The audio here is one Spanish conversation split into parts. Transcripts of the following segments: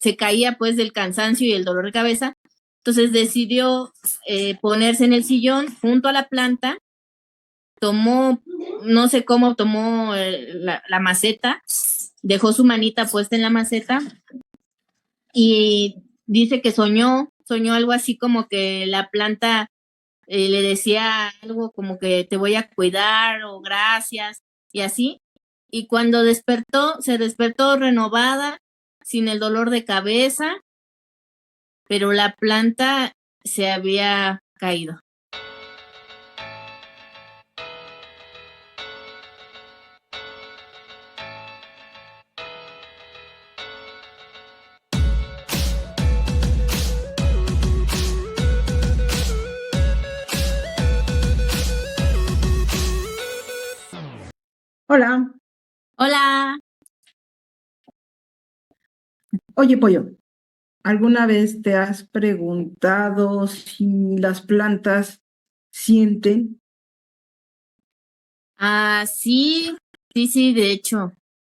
se caía pues del cansancio y el dolor de cabeza. Entonces decidió ponerse en el sillón junto a la planta, tomó, no sé cómo tomó la maceta, dejó su manita puesta en la maceta y dice que soñó algo así como que la planta le decía algo como que te voy a cuidar o gracias y así. Y cuando despertó, se despertó renovada, sin el dolor de cabeza, pero la planta se había caído. Hola. Hola. Oye, Pollo, ¿alguna vez te has preguntado si las plantas sienten? Ah, sí, sí, de hecho,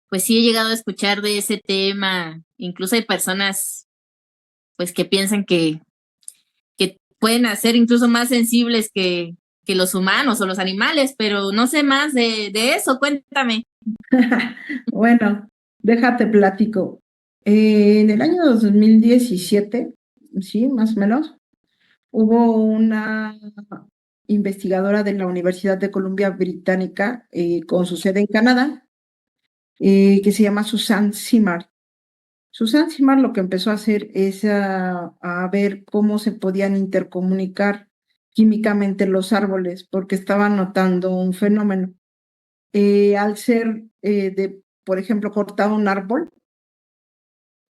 pues sí he llegado a escuchar de ese tema. Incluso hay personas, pues, que piensan que pueden ser incluso más sensibles que los humanos o los animales, pero no sé más de eso, cuéntame. Bueno, déjate platico. En el año 2017, sí, más o menos, hubo una investigadora de la Universidad de Columbia Británica con su sede en Canadá, que se llama Susan Simard. Susan Simard lo que empezó a hacer es a ver cómo se podían intercomunicar químicamente los árboles, porque estaban notando un fenómeno. Al ser, por ejemplo, cortado un árbol,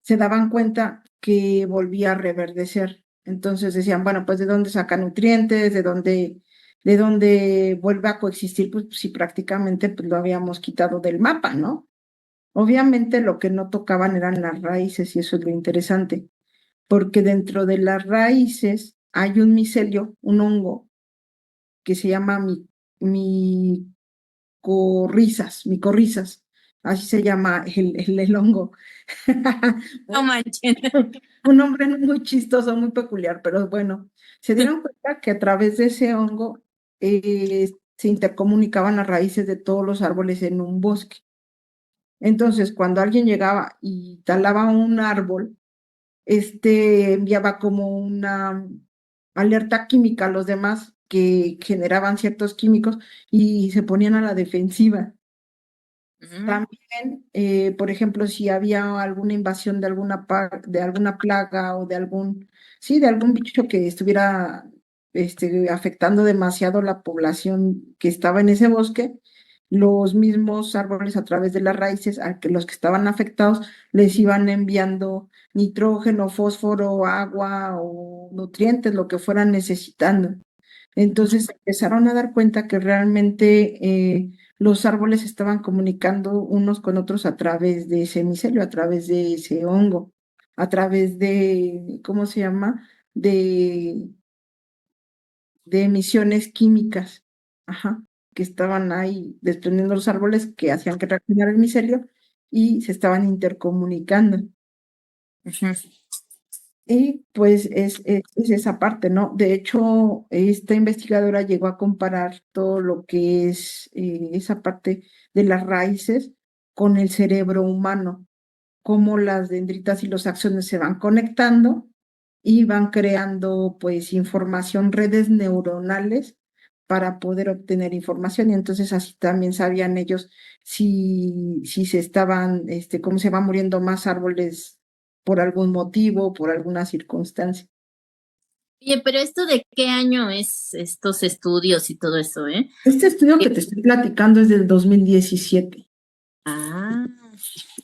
se daban cuenta que volvía a reverdecer. Entonces decían, bueno, pues ¿de dónde saca nutrientes? De dónde vuelve a coexistir? Pues si prácticamente pues, lo habíamos quitado del mapa, ¿no? Obviamente lo que no tocaban eran las raíces y eso es lo interesante, porque dentro de las raíces hay un micelio, un hongo que se llama micorrizas, así se llama el hongo. No manches. Un nombre muy chistoso, muy peculiar, pero bueno, se dieron cuenta que a través de ese hongo se intercomunicaban las raíces de todos los árboles en un bosque. Entonces, cuando alguien llegaba y talaba un árbol, este enviaba como una alerta química a los demás que generaban ciertos químicos y se ponían a la defensiva. También, por ejemplo, si había alguna invasión de de alguna plaga o sí, de algún bicho que estuviera afectando demasiado la población que estaba en ese bosque, los mismos árboles a través de las raíces, a que los que estaban afectados les iban enviando nitrógeno, fósforo, agua o nutrientes, lo que fueran necesitando. Entonces empezaron a dar cuenta que realmente los árboles estaban comunicando unos con otros a través de ese micelio, a través de ese hongo, a través de, ¿cómo se llama? De, de emisiones químicas, ajá, que estaban ahí desprendiendo los árboles que hacían que reaccionara el micelio y se estaban intercomunicando. Y pues es esa parte, ¿no? De hecho, esta investigadora llegó a comparar todo lo que es esa parte de las raíces con el cerebro humano, cómo las dendritas y los axones se van conectando y van creando pues información, redes neuronales para poder obtener información. Y entonces así también sabían ellos si se estaban, cómo se van muriendo más árboles por algún motivo, por alguna circunstancia. Oye, pero ¿esto de qué año es estos estudios y todo eso, eh? Este estudio que te estoy platicando es del 2017. Ah,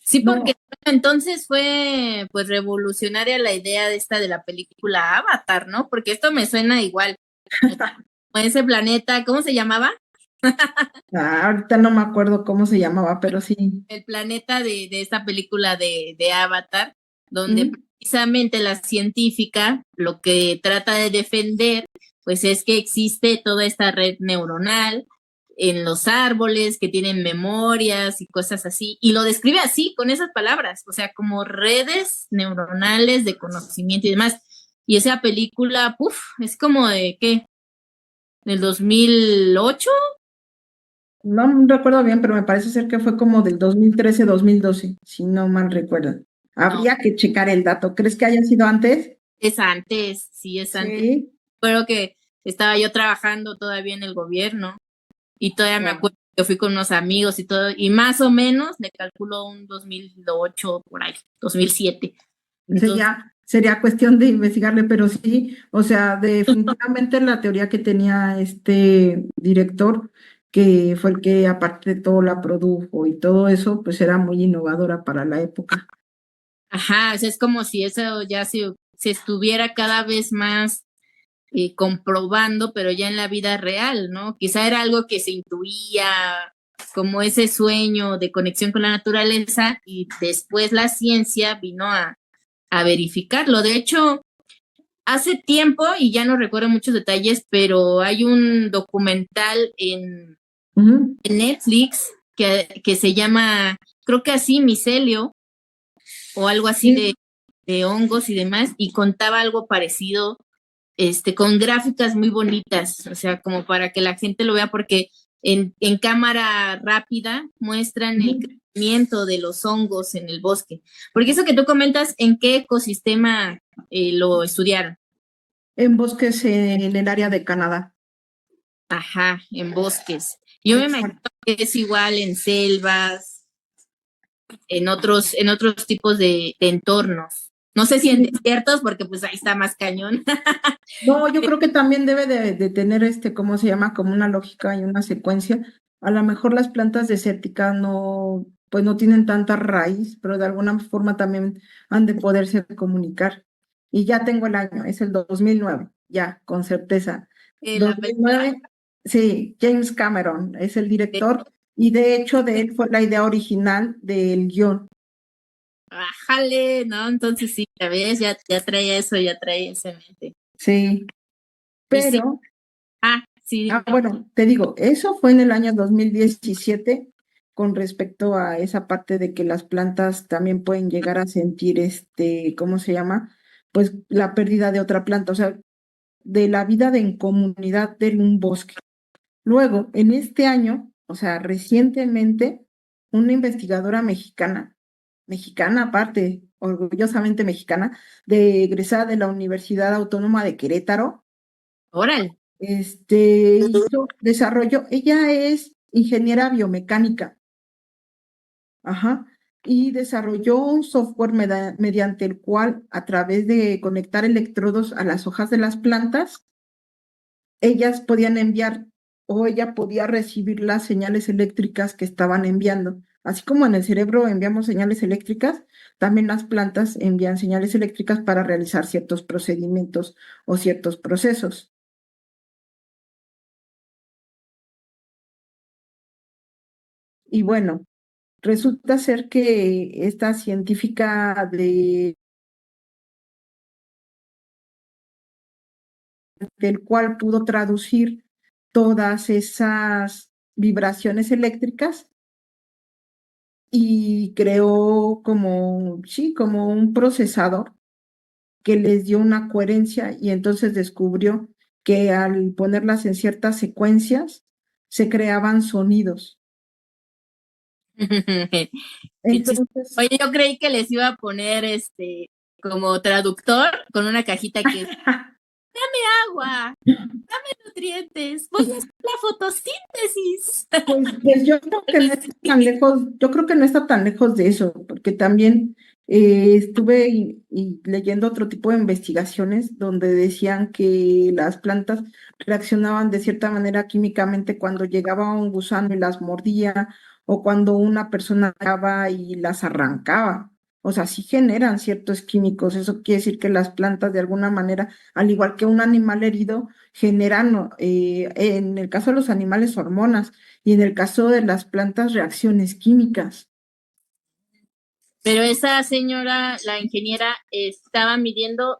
sí, porque No, entonces fue pues revolucionaria la idea de esta de la película Avatar, ¿no? Porque esto me suena igual. Como ese planeta, ¿cómo se llamaba? ahorita no me acuerdo cómo se llamaba, pero sí. El planeta de esta película de Avatar, donde ¿Mm? precisamente la científica lo que trata de defender, pues es que existe toda esta red neuronal en los árboles, que tienen memorias y cosas así, y lo describe así, con esas palabras, o sea, como redes neuronales de conocimiento y demás. Y esa película, puf, es como de, ¿qué? ¿Del 2008? No recuerdo bien, pero me parece ser que fue como del 2013-2012, si no mal recuerdo. No, Habría que checar el dato. ¿Crees que haya sido antes? es antes, sí, es antes. Sí. Creo que estaba yo trabajando todavía en el gobierno y todavía me Wow. acuerdo que fui con unos amigos y todo, y más o menos le calculo un 2008 por ahí, 2007. Ese Entonces, ya sería cuestión de investigarle, pero sí, o sea, definitivamente la teoría que tenía este director, que fue el que aparte de todo la produjo y todo eso, pues era muy innovadora para la época. ajá, o sea, es como si eso ya se estuviera cada vez más comprobando, pero ya en la vida real, ¿no? Quizá era algo que se intuía como ese sueño de conexión con la naturaleza y después la ciencia vino a verificarlo. De hecho, hace tiempo, y ya no recuerdo muchos detalles, pero hay un documental Ujú. en Netflix que se llama, creo que así, Micelio, o algo así Sí. de hongos y demás, y contaba algo parecido, con gráficas muy bonitas, o sea, como para que la gente lo vea, porque en cámara rápida muestran el Ujú. crecimiento de los hongos en el bosque. Porque eso que tú comentas, ¿en qué ecosistema lo estudiaron? En bosques en el área de Canadá. Ajá, en bosques. Yo me imagino Exacto. que es igual en selvas, en otros tipos de entornos. No sé si en Sí. desiertos, porque pues ahí está más cañón. No, yo creo que también debe de tener ¿cómo se llama? Como una lógica y una secuencia. A lo mejor las plantas desérticas no, pues no tienen tanta raíz, pero de alguna forma también han de poderse comunicar. Y ya tengo el año, es el 2009, ya, con certeza. La Dos mil película, nueve, sí, James Cameron es el director y de hecho de él fue la idea original del guión. bájale, ¿no? Entonces sí, ya ves, ya trae eso, ya trae eso en mente. Sí, Y sí, pero sí, ah, dime. bueno, te digo, eso fue en el año 2017 con respecto a esa parte de que las plantas también pueden llegar a sentir ¿cómo se llama? Pues la pérdida de otra planta, o sea, de la vida de en comunidad de un bosque. Luego, en este año, o sea, recientemente, una investigadora mexicana aparte, orgullosamente mexicana, egresada de la Universidad Autónoma de Querétaro, Órale. desarrolló, ella es ingeniera biomecánica, ajá, y desarrolló un software mediante el cual, a través de conectar electrodos a las hojas de las plantas, ellas podían enviar o ella podía recibir las señales eléctricas que estaban enviando. Así como en el cerebro enviamos señales eléctricas, también las plantas envían señales eléctricas para realizar ciertos procedimientos o ciertos procesos. Y bueno, resulta ser que esta científica del cual pudo traducir todas esas vibraciones eléctricas y creó como, sí, como un procesador que les dio una coherencia y entonces descubrió que al ponerlas en ciertas secuencias se creaban sonidos. Qué chis- Entonces, Oye, yo creí que les iba a poner como traductor con una cajita que es agua, nutrientes, voy a hacer la fotosíntesis. pues yo creo que no está tan lejos, yo creo que no está tan lejos de eso, porque también estuve y leyendo otro tipo de investigaciones donde decían que las plantas reaccionaban de cierta manera químicamente cuando llegaba un gusano y las mordía, o cuando una persona llegaba y las arrancaba. O sea, sí generan ciertos químicos. Eso quiere decir que las plantas de alguna manera, al igual que un animal herido, generan, en el caso de los animales, hormonas y en el caso de las plantas, reacciones químicas. Pero esa señora, la ingeniera, estaba midiendo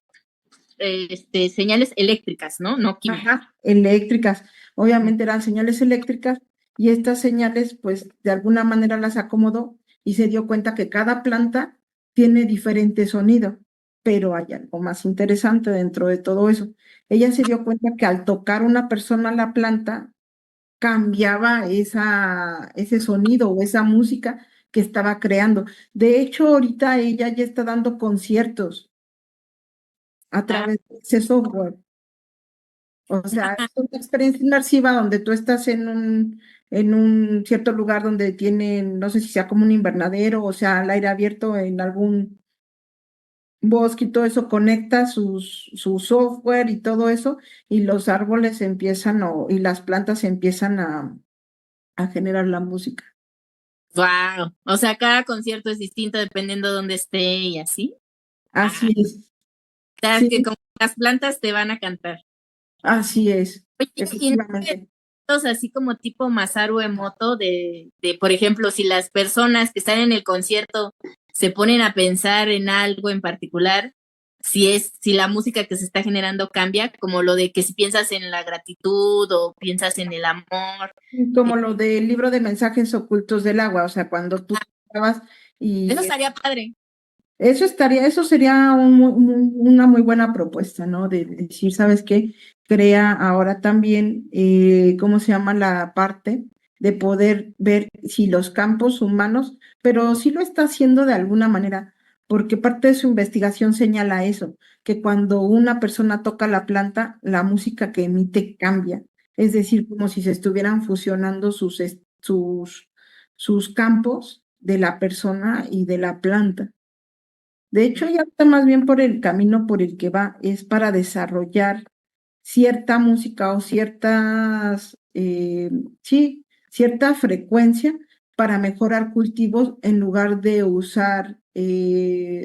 señales eléctricas, ¿no? No químicas. Ajá, eléctricas. Obviamente eran señales eléctricas y estas señales, pues de alguna manera las acomodó y se dio cuenta que cada planta tiene diferente sonido, pero hay algo más interesante dentro de todo eso. Ella se dio cuenta que al tocar una persona la planta, cambiaba ese sonido o esa música que estaba creando. De hecho, ahorita ella ya está dando conciertos a Ah, través de ese software. O sea, es una experiencia inmersiva donde tú estás en un cierto lugar donde tienen, no sé si sea como un invernadero o sea al aire abierto en algún bosque y todo eso, conecta su software y todo eso, y los árboles empiezan y las plantas empiezan a generar la música. wow. O sea, cada concierto es distinto dependiendo de dónde esté y así. Así es. O sea, Sí, que como las plantas te van a cantar. así es, Oye, y no hay efectivamente. eventos así como tipo Masaru Emoto por ejemplo, si las personas que están en el concierto se ponen a pensar en algo en particular, si la música que se está generando cambia, como lo de que si piensas en la gratitud o piensas en el amor, Como lo del libro de mensajes ocultos del agua, o sea, cuando tú estabas eso y estaría padre. eso sería una muy buena propuesta, ¿no? De decir, ¿sabes qué? Crea ahora también, ¿cómo se llama la parte? De poder ver si los campos humanos, pero sí lo está haciendo de alguna manera, porque parte de su investigación señala eso, que cuando una persona toca la planta, la música que emite cambia. Es decir, como si se estuvieran fusionando sus campos de la persona y de la planta. De hecho, ya está más bien por el camino por el que va, es para desarrollar cierta música o sí, cierta frecuencia para mejorar cultivos en lugar de usar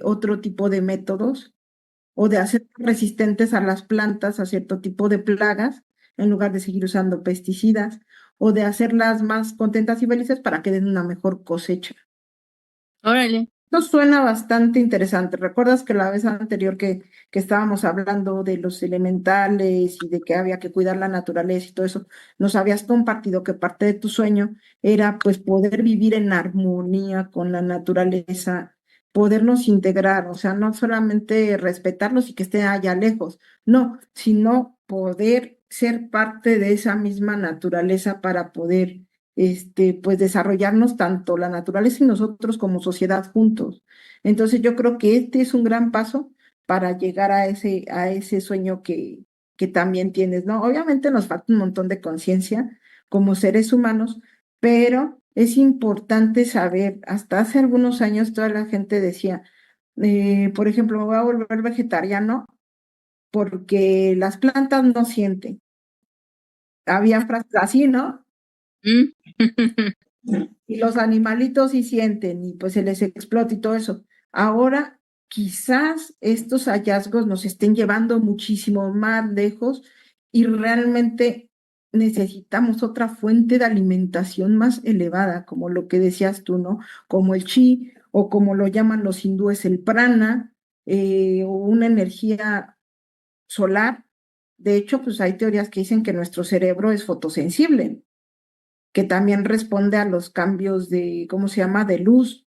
otro tipo de métodos o de hacer resistentes a las plantas, a cierto tipo de plagas, en lugar de seguir usando pesticidas, o de hacerlas más contentas y felices para que den una mejor cosecha. Órale. Esto suena bastante interesante. ¿Recuerdas que la vez anterior que estábamos hablando de los elementales y de que había que cuidar la naturaleza y todo eso, nos habías compartido que parte de tu sueño era pues poder vivir en armonía con la naturaleza, podernos integrar, o sea, no solamente respetarlos y que estén allá lejos, no, sino poder ser parte de esa misma naturaleza para poder pues desarrollarnos tanto la naturaleza y nosotros como sociedad juntos. Entonces yo creo que este es un gran paso para llegar a ese sueño que también tienes, ¿no? Obviamente nos falta un montón de conciencia como seres humanos, pero es importante saber, hasta hace algunos años toda la gente decía, por ejemplo, me voy a volver vegetariano porque las plantas no sienten. Había frases así, ¿no? Mm. Y los animalitos sí sienten y pues se les explota y todo eso. Ahora, quizás estos hallazgos nos estén llevando muchísimo más lejos y realmente necesitamos otra fuente de alimentación más elevada, como lo que decías tú, ¿no? Como el chi o como lo llaman los hindúes el prana, o una energía solar. De hecho, pues hay teorías que dicen que nuestro cerebro es fotosensible, que también responde a los cambios de, ¿cómo se llama?, de luz,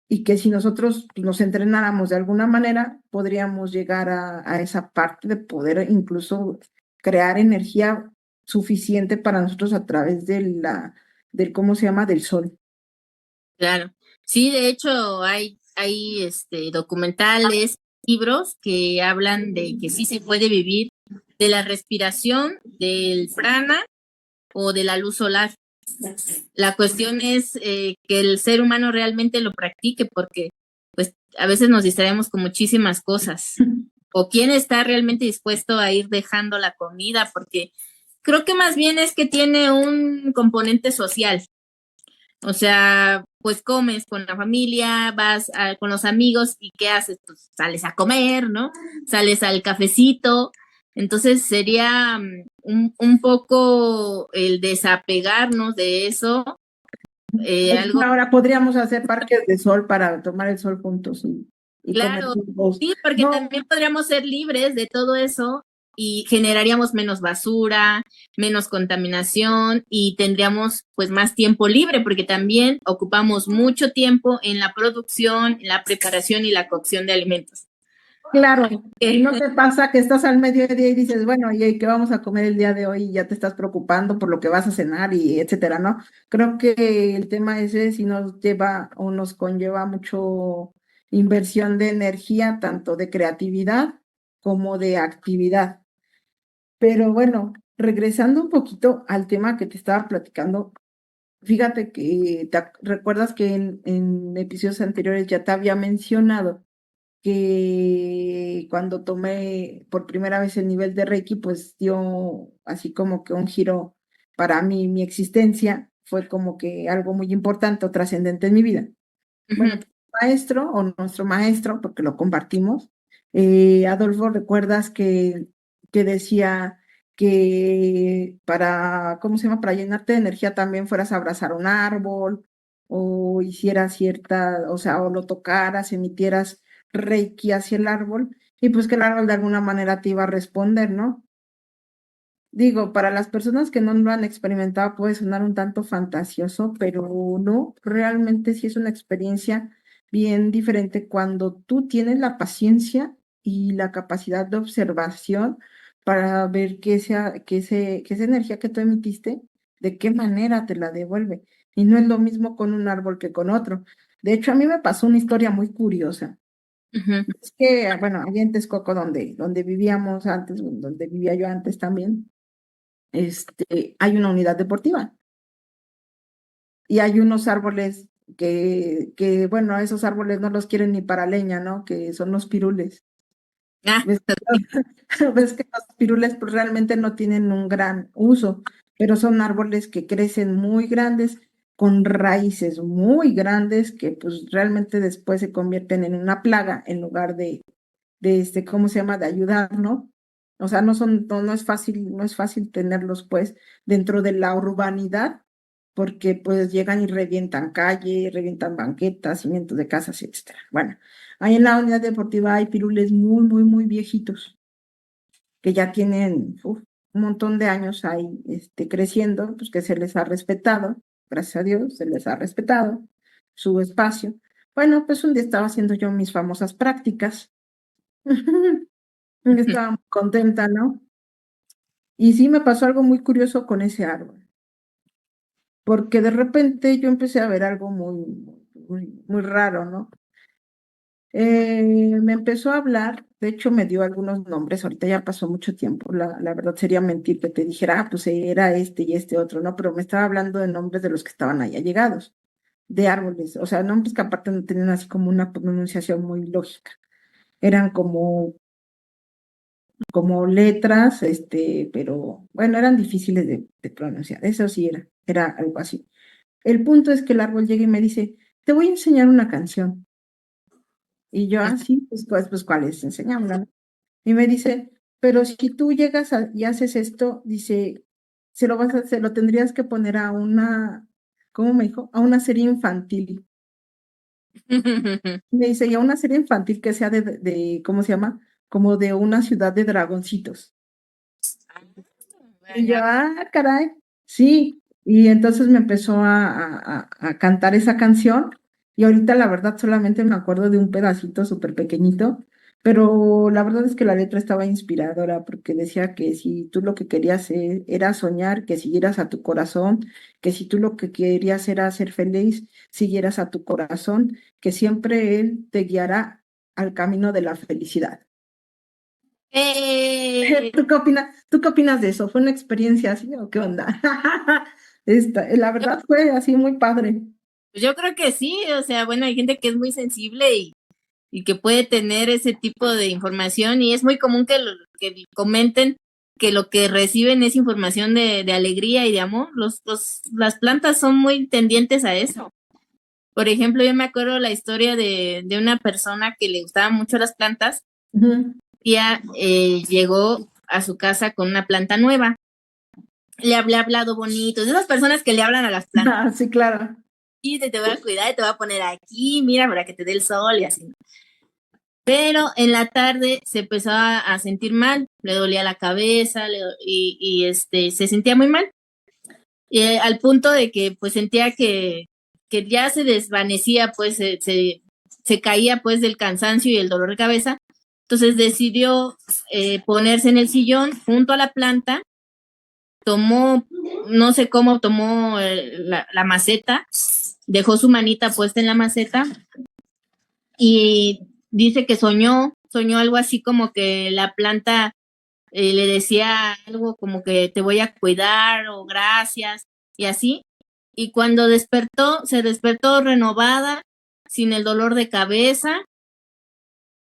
y que si nosotros pues, nos entrenáramos de alguna manera, podríamos llegar a esa parte de poder incluso crear energía suficiente para nosotros a través del, ¿cómo se llama?, del sol. Claro. Sí, de hecho hay documentales, libros que hablan de que sí se puede vivir de la respiración, del prana o de la luz solar. La cuestión es que el ser humano realmente lo practique porque pues a veces nos distraemos con muchísimas cosas. O quién está realmente dispuesto a ir dejando la comida, porque creo que más bien es que tiene un componente social. O sea, pues comes con la familia, con los amigos y ¿qué haces? Pues sales a comer, ¿no? Sales al cafecito. Entonces sería un poco el desapegarnos de eso, algo Ahora podríamos hacer parques de sol para tomar el sol juntos y comer claro, juntos. sí, porque No, también podríamos ser libres de todo eso y generaríamos menos basura, menos contaminación y tendríamos pues más tiempo libre porque también ocupamos mucho tiempo en la producción, en la preparación y la cocción de alimentos. Claro, y no te pasa que estás al mediodía y dices, bueno, ¿y qué vamos a comer el día de hoy? Y ya te estás preocupando por lo que vas a cenar y etcétera, ¿no? Creo que el tema ese sí nos lleva o nos conlleva mucho inversión de energía, tanto de creatividad como de actividad. Pero bueno, regresando un poquito al tema que te estaba platicando, fíjate que recuerdas que en episodios anteriores ya te había mencionado que cuando tomé por primera vez el nivel de Reiki, pues dio así como que un giro para mí, mi existencia, fue como que algo muy importante o trascendente en mi vida. Bueno, Ujú. maestro o nuestro maestro, porque lo compartimos, Adolfo, ¿recuerdas que decía que para, ¿cómo se llama? Para llenarte de energía también fueras a abrazar un árbol o hicieras cierta, o sea, o lo tocaras, emitieras reiki hacia el árbol y pues que el árbol de alguna manera te iba a responder, ¿no? Digo, para las personas que no lo han experimentado puede sonar un tanto fantasioso, pero no, realmente sí es una experiencia bien diferente cuando tú tienes la paciencia y la capacidad de observación para ver que esa energía que tú emitiste, de qué manera te la devuelve. Y no es lo mismo con un árbol que con otro. De hecho, a mí me pasó una historia muy curiosa. Ujú. Es que, bueno, allá en Texcoco, donde vivíamos antes, donde vivía yo antes también hay una unidad deportiva y hay unos árboles bueno, esos árboles no los quieren ni para leña, ¿no? Que son los pirules. Ah, ¿Ves? Ves que los pirules pues, realmente no tienen un gran uso, pero son árboles que crecen muy grandes, con raíces muy grandes, que pues realmente después se convierten en una plaga en lugar de ¿cómo se llama? De ayudar, ¿no? O sea, no es fácil tenerlos pues dentro de la urbanidad, porque pues llegan y revientan calle, revientan banquetas, cimientos de casas, etcétera. Bueno, ahí en la unidad deportiva hay pirules muy, muy, muy viejitos, que ya tienen un montón de años ahí creciendo, pues que se les ha respetado, gracias a Dios, se les ha respetado su espacio. Bueno, pues un día estaba haciendo yo mis famosas prácticas. Estaba muy contenta, ¿no? Y sí me pasó algo muy curioso con ese árbol, porque de repente yo empecé a ver algo muy, muy, muy raro, ¿no? Me empezó a hablar, de hecho me dio algunos nombres, ahorita ya pasó mucho tiempo, la verdad sería mentir que te dijera, pues era este y este otro, ¿no? Pero me estaba hablando de nombres de los que estaban ahí allegados, de árboles, o sea, nombres que aparte no tenían así como una pronunciación muy lógica, eran como letras, pero bueno, eran difíciles de pronunciar, eso sí era algo así. El punto es que el árbol llega y me dice, te voy a enseñar una canción. Y yo, así, pues, ¿cuál es? Enseñámosla, ¿no? Y me dice, pero si tú llegas y haces esto, dice, se lo tendrías que poner a ¿cómo me dijo? A una serie infantil. Me dice, y a una serie infantil que sea ¿cómo se llama? Como de una ciudad de dragoncitos. Y yo, caray, sí. Y entonces me empezó a cantar esa canción. Y ahorita la verdad solamente me acuerdo de un pedacito súper pequeñito, pero la verdad es que la letra estaba inspiradora porque decía que si tú lo que querías era soñar, que siguieras a tu corazón, que si tú lo que querías era ser feliz, siguieras a tu corazón, que siempre él te guiará al camino de la felicidad. ¿Tú qué opinas? ¿Tú qué opinas de eso? ¿Fue una experiencia así o qué onda? La yo, verdad fue así muy padre. yo creo que sí, o sea, bueno, hay gente que es muy sensible y que puede tener ese tipo de información y es muy común que comenten que lo que reciben es información de alegría y de amor. Las plantas son muy tendientes a eso. Por ejemplo, yo me acuerdo la historia de una persona que le gustaban mucho las plantas. Ujú. Tía llegó a su casa con una planta nueva. Le hablé hablado bonito, de esas personas que le hablan a las plantas. Ah, sí, claro. Y te voy a cuidar y te voy a poner aquí, mira, para que te dé el sol y así. pero en la tarde se empezó a sentir mal, le dolía la cabeza se sentía muy mal. Al punto de que pues sentía que ya se desvanecía, pues se caía pues del cansancio y el dolor de cabeza. Entonces decidió ponerse en el sillón junto a la planta, tomó, no sé cómo tomó la maceta, dejó su manita puesta en la maceta y dice que soñó algo así como que la planta le decía algo como que te voy a cuidar o gracias y así. Y cuando despertó, se despertó renovada, sin el dolor de cabeza,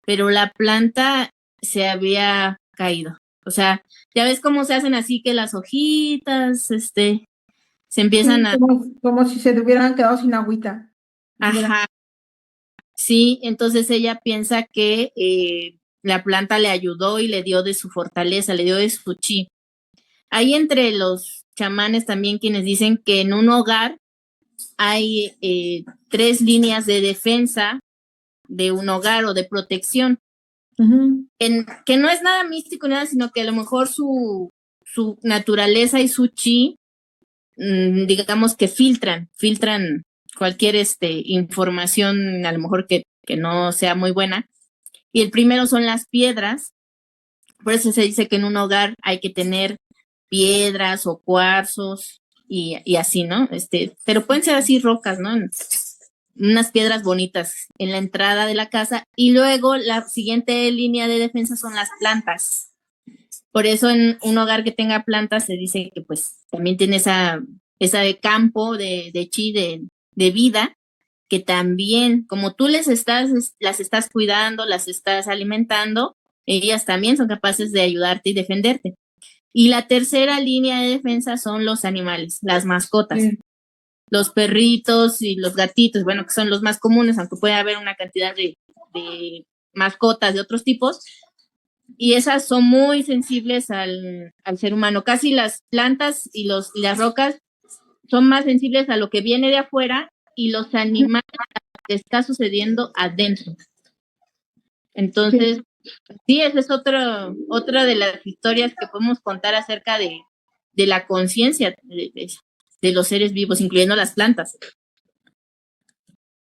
pero la planta se había caído. O sea, ya ves cómo se hacen así que las hojitas, se empiezan Sí, a... como si se hubieran quedado sin agüita. Ajá, sí, entonces ella piensa que la planta le ayudó y le dio de su fortaleza, le dio de su chi. Hay entre los chamanes también quienes dicen que en un hogar hay 3 líneas de defensa de un hogar o de protección, que no es nada místico ni nada, sino que a lo mejor su naturaleza y su chi, digamos que filtran cualquier información, a lo mejor que no sea muy buena. Y el primero son las piedras, por eso se dice que en un hogar hay que tener piedras o cuarzos y así, ¿no? Pero pueden ser así rocas, ¿no? Unas piedras bonitas en la entrada de la casa y luego la siguiente línea de defensa son las plantas. Por eso en un hogar que tenga plantas se dice que pues también tiene esa de campo de chi, de vida, que también como tú las estás cuidando, las estás alimentando, ellas también son capaces de ayudarte y defenderte. Y la tercera línea de defensa son los animales, las mascotas. Sí. Los perritos y los gatitos, bueno, que son los más comunes, aunque puede haber una cantidad de mascotas de otros tipos, y esas son muy sensibles al ser humano. Casi las plantas y las rocas son más sensibles a lo que viene de afuera y los animales a lo que está sucediendo adentro. Entonces, sí, esa es otra de las historias que podemos contar acerca de la conciencia de los seres vivos, incluyendo las plantas.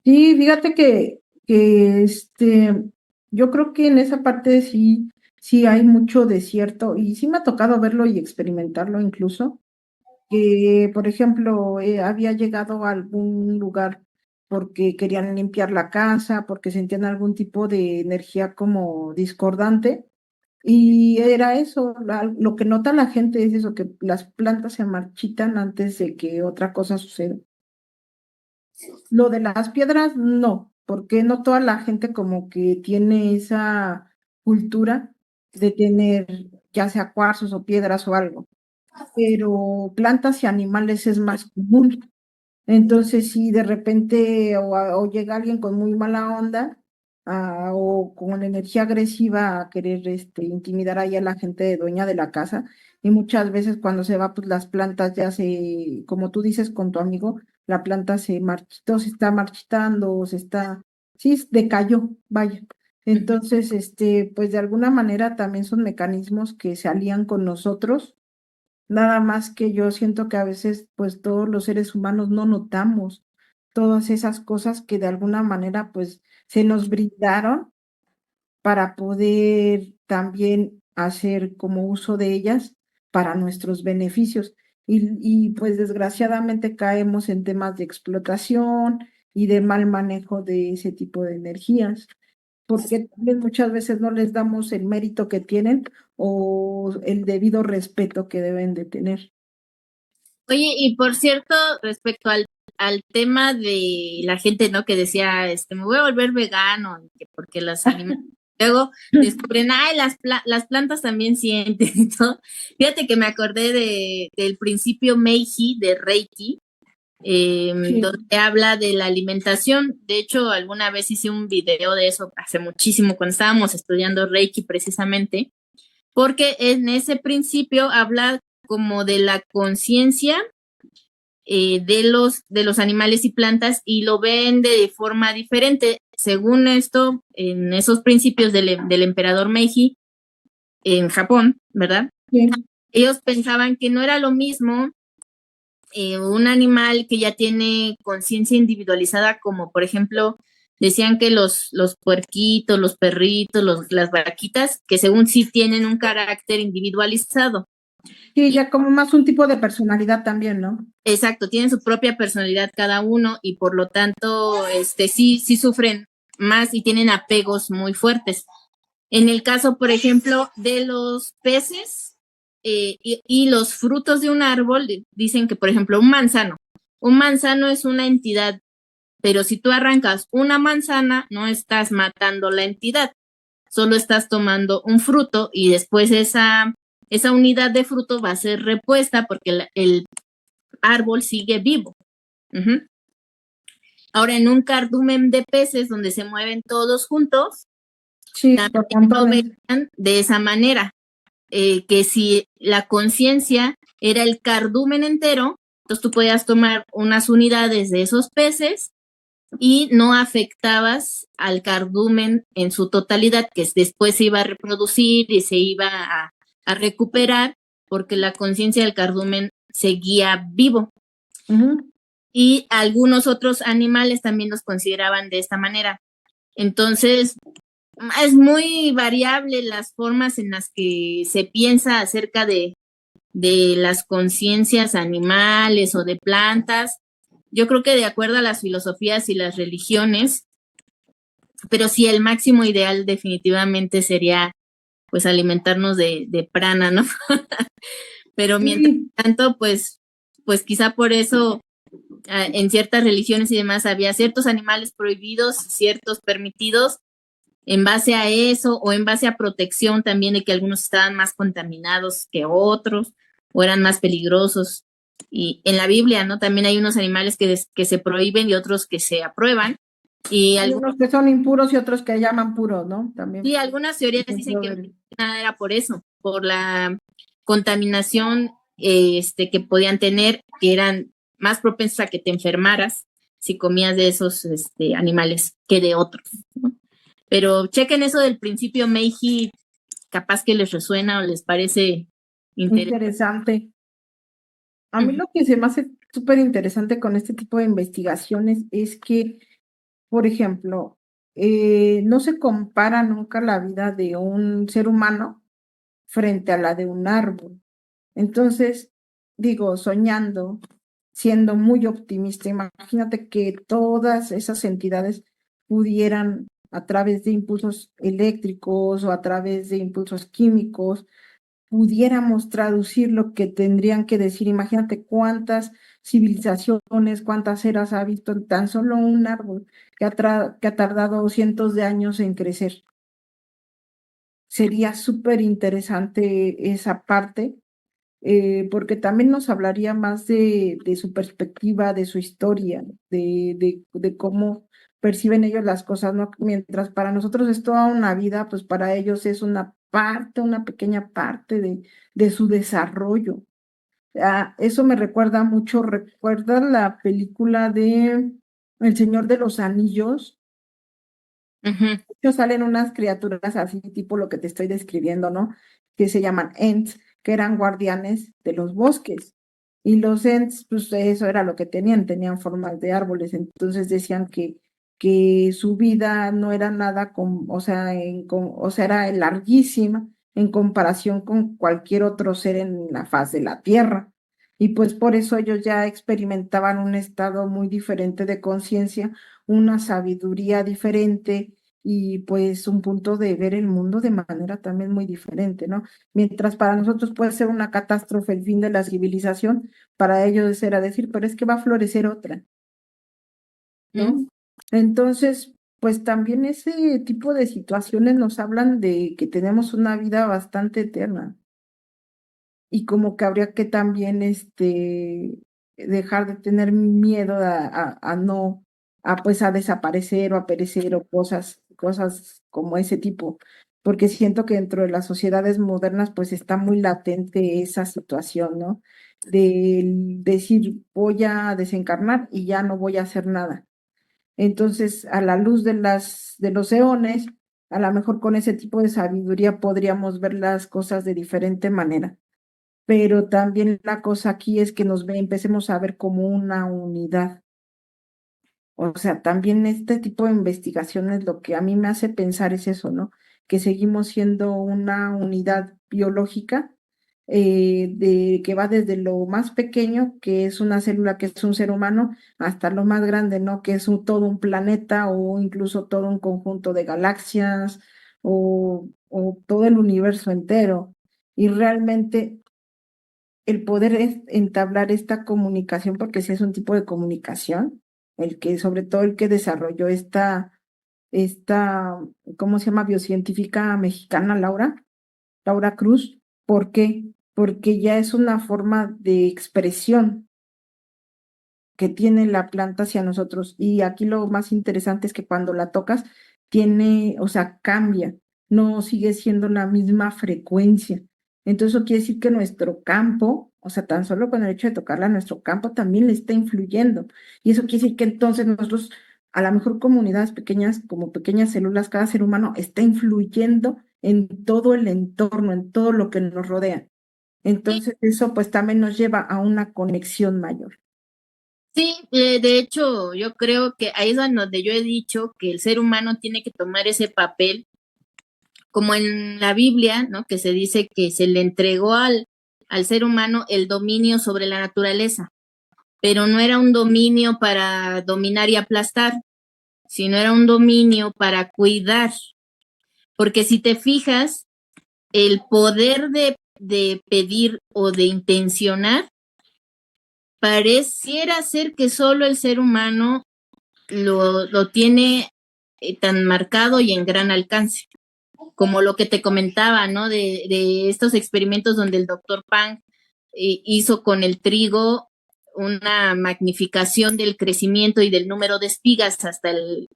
Sí, fíjate que yo creo que en esa parte sí hay mucho desierto y sí me ha tocado verlo y experimentarlo incluso, que por ejemplo había llegado a algún lugar porque querían limpiar la casa, porque sentían algún tipo de energía como discordante y era eso, lo que nota la gente es eso, que las plantas se marchitan antes de que otra cosa suceda. Lo de las piedras, no, porque no toda la gente como que tiene esa cultura de tener ya sea cuarzos o piedras o algo, pero plantas y animales es más común. Entonces, si de repente o llega alguien con muy mala onda o con energía agresiva a querer intimidar ahí a la gente dueña de la casa, y muchas veces cuando se va, pues las plantas ya como tú dices con tu amigo, la planta se marchitó, se está marchitando, sí, decayó, vaya. Entonces, pues de alguna manera también son mecanismos que se alían con nosotros. Nada más que yo siento que a veces, pues todos los seres humanos no notamos todas esas cosas que de alguna manera, pues se nos brindaron para poder también hacer como uso de ellas para nuestros beneficios. Pues desgraciadamente caemos en temas de explotación y de mal manejo de ese tipo de energías porque también muchas veces no les damos el mérito que tienen o el debido respeto que deben de tener. Oye, y por cierto, respecto al tema de la gente, ¿no? Que decía, me voy a volver vegano, porque los animales, luego descubren, ay, las plantas también sienten, ¿no? Fíjate que me acordé del principio Meiji de Reiki, Sí. donde habla de la alimentación. De hecho, alguna vez hice un video de eso hace muchísimo, cuando estábamos estudiando Reiki precisamente, porque en ese principio habla como de la conciencia de los animales y plantas y lo ven de forma diferente. según esto, en esos principios del emperador Meiji en Japón, ¿verdad? Sí. Ellos pensaban que no era lo mismo un animal que ya tiene conciencia individualizada, como por ejemplo, decían que los puerquitos, los perritos, las vaquitas, que según sí tienen un carácter individualizado. Sí, ya como más un tipo de personalidad también, ¿no? Exacto, tienen su propia personalidad cada uno y por lo tanto, sí sufren más y tienen apegos muy fuertes. En el caso, por ejemplo, de los peces y los frutos de un árbol, dicen que, por ejemplo, un manzano es una entidad, pero si tú arrancas una manzana, no estás matando la entidad, solo estás tomando un fruto y después esa unidad de fruto va a ser repuesta porque el árbol sigue vivo. Uh-huh. Ahora, en un cardumen de peces donde se mueven todos juntos, sí, también lo veían de esa manera, que si la conciencia era el cardumen entero, entonces tú podías tomar unas unidades de esos peces y no afectabas al cardumen en su totalidad, que después se iba a reproducir y se iba a recuperar, porque la conciencia del cardumen seguía vivo. Uh-huh. Y algunos otros animales también los consideraban de esta manera. Entonces, es muy variable las formas en las que se piensa acerca de las conciencias animales o de plantas. Yo creo que de acuerdo a las filosofías y las religiones, pero sí el máximo ideal definitivamente sería pues alimentarnos de prana, ¿no? Pero mientras tanto, pues quizá por eso en ciertas religiones y demás había ciertos animales prohibidos, ciertos permitidos, en base a eso o en base a protección también de que algunos estaban más contaminados que otros o eran más peligrosos. Y en la Biblia, ¿no? También hay unos animales que se prohíben y otros que se aprueban. Y hay unos que son impuros y otros que llaman puros, ¿no? También. Sí, algunas teorías dicen que nada era por eso, por la contaminación que podían tener, que eran más propensas a que te enfermaras si comías de esos animales que de otros, ¿no? Pero chequen eso del principio Meiji, capaz que les resuena o les parece interesante. A mí lo que se me hace súper interesante con este tipo de investigaciones es que, por ejemplo, no se compara nunca la vida de un ser humano frente a la de un árbol. Entonces, digo, soñando, siendo muy optimista, imagínate que todas esas entidades pudieran, a través de impulsos eléctricos o a través de impulsos químicos, pudiéramos traducir lo que tendrían que decir. Imagínate cuántas civilizaciones, cuántas eras ha visto en tan solo un árbol que ha tardado cientos de años en crecer. Sería súper interesante esa parte, porque también nos hablaría más de su perspectiva, de su historia, de cómo perciben ellos las cosas, ¿no? Mientras para nosotros es toda una vida, pues para ellos es una parte, una pequeña parte de su desarrollo. Ah, eso me recuerda mucho, recuerda la película de El Señor de los Anillos. Salen unas criaturas así, tipo lo que te estoy describiendo, ¿no? Que se llaman Ents, que eran guardianes de los bosques. Y los Ents, pues eso era lo que tenían formas de árboles. Entonces decían que su vida no era nada, o sea, o sea, era larguísima en comparación con cualquier otro ser en la faz de la tierra. Y pues por eso ellos ya experimentaban un estado muy diferente de conciencia, una sabiduría diferente y pues un punto de ver el mundo de manera también muy diferente, ¿no? Mientras para nosotros puede ser una catástrofe el fin de la civilización, para ellos era decir, pero es que va a florecer otra, ¿no? Entonces, pues también ese tipo de situaciones nos hablan de que tenemos una vida bastante eterna y como que habría que también dejar de tener miedo a no, a pues a desaparecer o a perecer o cosas como ese tipo, porque siento que dentro de las sociedades modernas pues está muy latente esa situación, ¿no? De decir voy a desencarnar y ya no voy a hacer nada. Entonces, a la luz de los eones, a lo mejor con ese tipo de sabiduría podríamos ver las cosas de diferente manera. Pero también la cosa aquí es que empecemos a ver como una unidad. O sea, también este tipo de investigaciones lo que a mí me hace pensar es eso, ¿no? Que seguimos siendo una unidad biológica que va desde lo más pequeño, que es una célula, que es un ser humano, hasta lo más grande, ¿no? Que es todo un planeta o incluso todo un conjunto de galaxias o todo el universo entero. Y realmente el poder entablar esta comunicación, porque sí es un tipo de comunicación, sobre todo el que desarrolló esta, ¿cómo se llama? Biocientífica mexicana, Laura Cruz. ¿Por qué? Porque ya es una forma de expresión que tiene la planta hacia nosotros. Y aquí lo más interesante es que cuando la tocas, o sea, cambia, no sigue siendo la misma frecuencia. Entonces, eso quiere decir que nuestro campo, o sea, tan solo con el hecho de tocarla, nuestro campo también le está influyendo. Y eso quiere decir que entonces nosotros, a lo mejor comunidades pequeñas, como pequeñas células, cada ser humano está influyendo en todo el entorno, en todo lo que nos rodea. Entonces, eso pues también nos lleva a una conexión mayor. Sí, de hecho, yo creo que ahí es donde yo he dicho que el ser humano tiene que tomar ese papel, como en la Biblia, ¿no? Que se dice que se le entregó al ser humano el dominio sobre la naturaleza, pero no era un dominio para dominar y aplastar, sino era un dominio para cuidar. Porque si te fijas, el poder de pedir o de intencionar pareciera ser que solo el ser humano lo tiene tan marcado y en gran alcance, como lo que te comentaba, ¿no? De estos experimentos donde el doctor Pang hizo con el trigo una magnificación del crecimiento y del número de espigas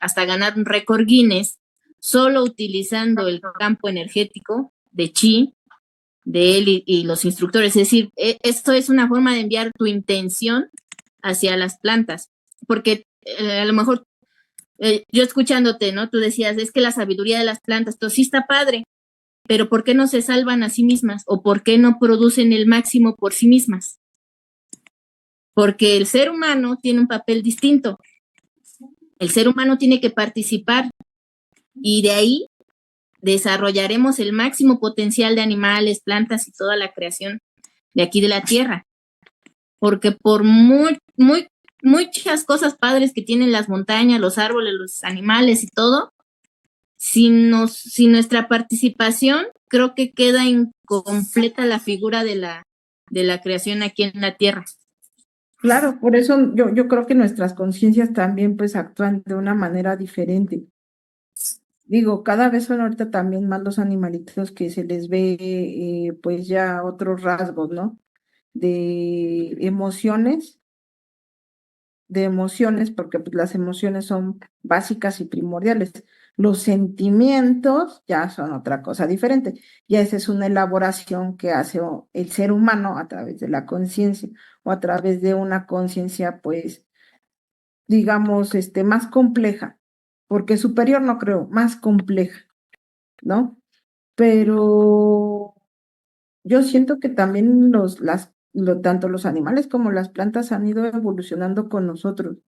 hasta ganar un récord Guinness, solo utilizando el campo energético de chi de él y los instructores. Es decir, esto es una forma de enviar tu intención hacia las plantas, porque a lo mejor yo escuchándote, ¿no? Tú decías, es que la sabiduría de las plantas, todo sí está padre, pero ¿por qué no se salvan a sí mismas? ¿O por qué no producen el máximo por sí mismas? Porque el ser humano tiene un papel distinto. El ser humano tiene que participar y de ahí desarrollaremos el máximo potencial de animales, plantas y toda la creación de aquí de la tierra. Porque por muchas cosas padres que tienen las montañas, los árboles, los animales y todo, sin nuestra participación, creo que queda incompleta la figura de la creación aquí en la tierra. Claro, por eso yo creo que nuestras conciencias también pues actúan de una manera diferente. Digo, cada vez son ahorita también más los animalitos que se les ve pues ya otros rasgos, ¿no? De emociones, porque pues, las emociones son básicas y primordiales. Los sentimientos ya son otra cosa diferente. Ya esa es una elaboración que hace el ser humano a través de la conciencia o a través de una conciencia, pues, digamos, más compleja, porque superior no creo, más compleja, ¿no? Pero yo siento que también tanto los animales como las plantas han ido evolucionando con nosotros.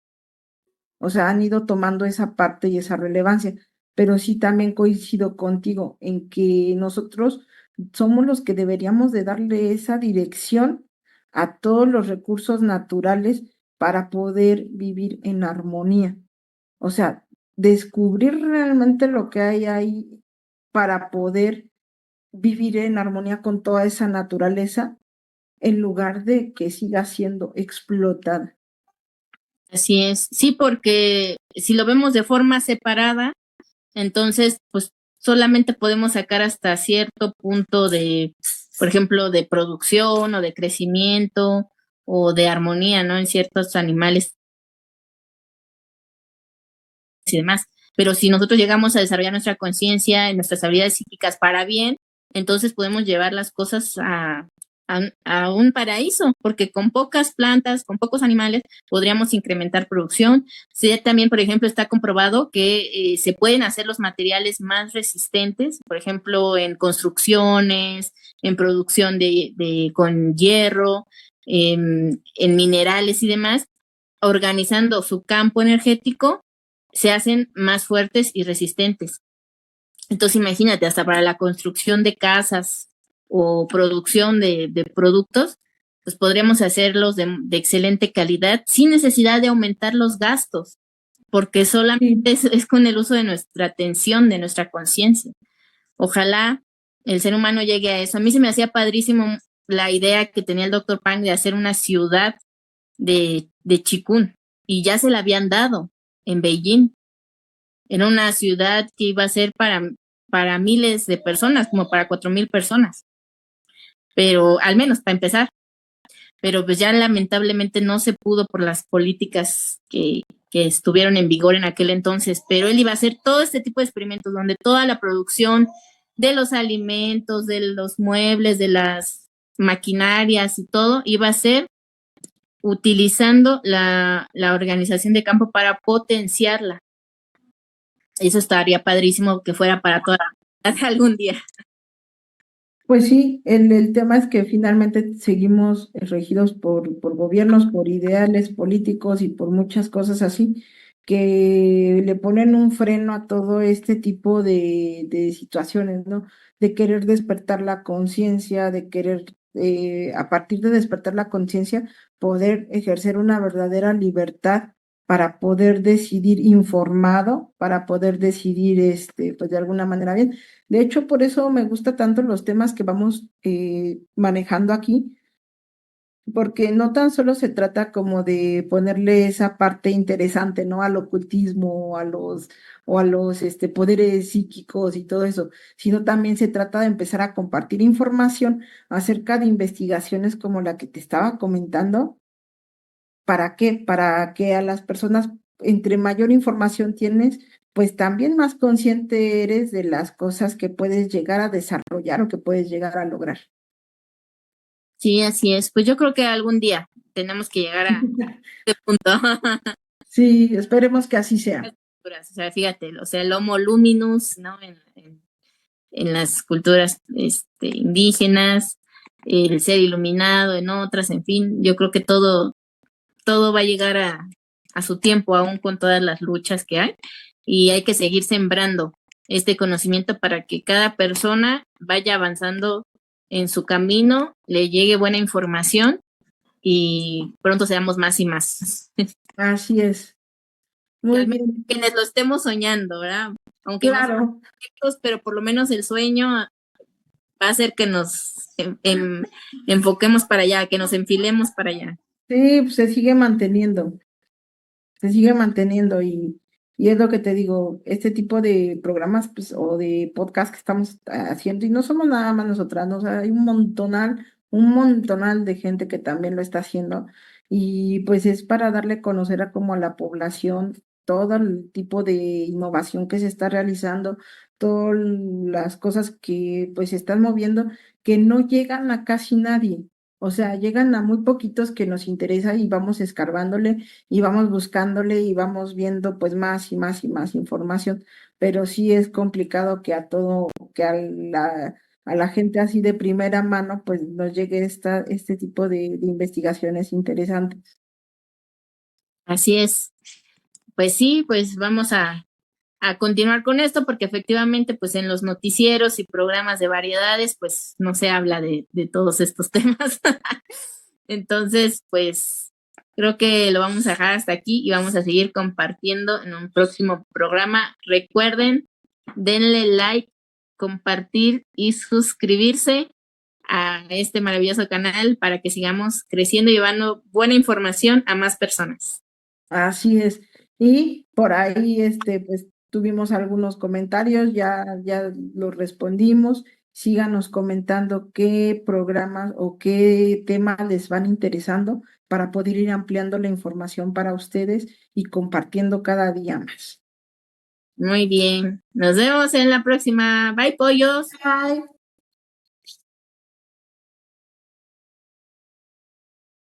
O sea, han ido tomando esa parte y esa relevancia, pero sí también coincido contigo en que nosotros somos los que deberíamos de darle esa dirección a todos los recursos naturales para poder vivir en armonía. O sea, descubrir realmente lo que hay ahí para poder vivir en armonía con toda esa naturaleza en lugar de que siga siendo explotada. Así es. Sí, porque si lo vemos de forma separada, entonces, pues solamente podemos sacar hasta cierto punto de, por ejemplo, de producción o de crecimiento o de armonía, ¿no? En ciertos animales y demás. Pero si nosotros llegamos a desarrollar nuestra conciencia, nuestras habilidades psíquicas para bien, entonces podemos llevar las cosas a un paraíso, porque con pocas plantas, con pocos animales, podríamos incrementar producción. Sí, también, por ejemplo, está comprobado que se pueden hacer los materiales más resistentes, por ejemplo, en construcciones, en producción con hierro, en minerales y demás, organizando su campo energético, se hacen más fuertes y resistentes. Entonces, imagínate, hasta para la construcción de casas o producción de productos, pues podríamos hacerlos de excelente calidad sin necesidad de aumentar los gastos, porque Sí. solamente es con el uso de nuestra atención, de nuestra conciencia. Ojalá el ser humano llegue a eso. A mí se me hacía padrísimo la idea que tenía el doctor Pang de hacer una ciudad de Chikun, y ya se la habían dado en Beijing. Era una ciudad que iba a ser para miles de personas, como para 4,000 personas, pero al menos para empezar. Pero pues ya lamentablemente no se pudo por las políticas que estuvieron en vigor en aquel entonces, pero él iba a hacer todo este tipo de experimentos donde toda la producción de los alimentos, de los muebles, de las maquinarias y todo iba a ser utilizando la organización de campo para potenciarla. Eso estaría padrísimo que fuera para toda algún día. Pues sí, el tema es que finalmente seguimos regidos por gobiernos, por ideales políticos y por muchas cosas así, que le ponen un freno a todo este tipo de situaciones, ¿no? De querer despertar la conciencia, de querer, a partir de despertar la conciencia, poder ejercer una verdadera libertad para poder decidir informado, para poder decidir, pues de alguna manera bien. De hecho, por eso me gusta tanto los temas que vamos manejando aquí, porque no tan solo se trata como de ponerle esa parte interesante, ¿no? Al ocultismo, o a los poderes psíquicos y todo eso, sino también se trata de empezar a compartir información acerca de investigaciones como la que te estaba comentando. ¿Para qué? Para que a las personas, entre mayor información tienes, pues también más consciente eres de las cosas que puedes llegar a desarrollar o que puedes llegar a lograr. Sí, así es. Pues yo creo que algún día tenemos que llegar a este punto. Sí, esperemos que así sea. O sea, fíjate, o sea, el Homo luminus, ¿no? En las culturas indígenas, el ser iluminado en otras, en fin, yo creo que todo va a llegar a su tiempo, aún con todas las luchas que hay, y hay que seguir sembrando este conocimiento para que cada persona vaya avanzando en su camino, le llegue buena información y pronto seamos más y más. Así es. Que Muy al menos bien. quienes lo estemos soñando, ¿verdad? Aunque no sean Claro. perfectos, pero por lo menos el sueño va a hacer que nos enfoquemos para allá, que nos enfilemos para allá. Sí, pues se sigue manteniendo y es lo que te digo, este tipo de programas pues, o de podcast que estamos haciendo, y no somos nada más nosotras, ¿no? O sea, hay un montonal de gente que también lo está haciendo, y pues es para darle a conocer a como a la población todo el tipo de innovación que se está realizando, todas las cosas que pues se están moviendo, que no llegan a casi nadie. O sea, llegan a muy poquitos que nos interesa y vamos escarbándole y vamos buscándole y vamos viendo pues más y más y más información, pero sí es complicado que a la gente así de primera mano pues nos llegue este tipo de investigaciones interesantes. Así es. Pues sí, pues vamos a continuar con esto porque efectivamente pues en los noticieros y programas de variedades pues no se habla de todos estos temas. Entonces pues creo que lo vamos a dejar hasta aquí y vamos a seguir compartiendo en un próximo programa. Recuerden, denle like, compartir y suscribirse a este maravilloso canal para que sigamos creciendo y llevando buena información a más personas. Así es. Y por ahí, pues tuvimos algunos comentarios, ya los respondimos. Síganos comentando qué programas o qué temas les van interesando para poder ir ampliando la información para ustedes y compartiendo cada día más. Muy bien. Nos vemos en la próxima. Bye, pollos. Bye.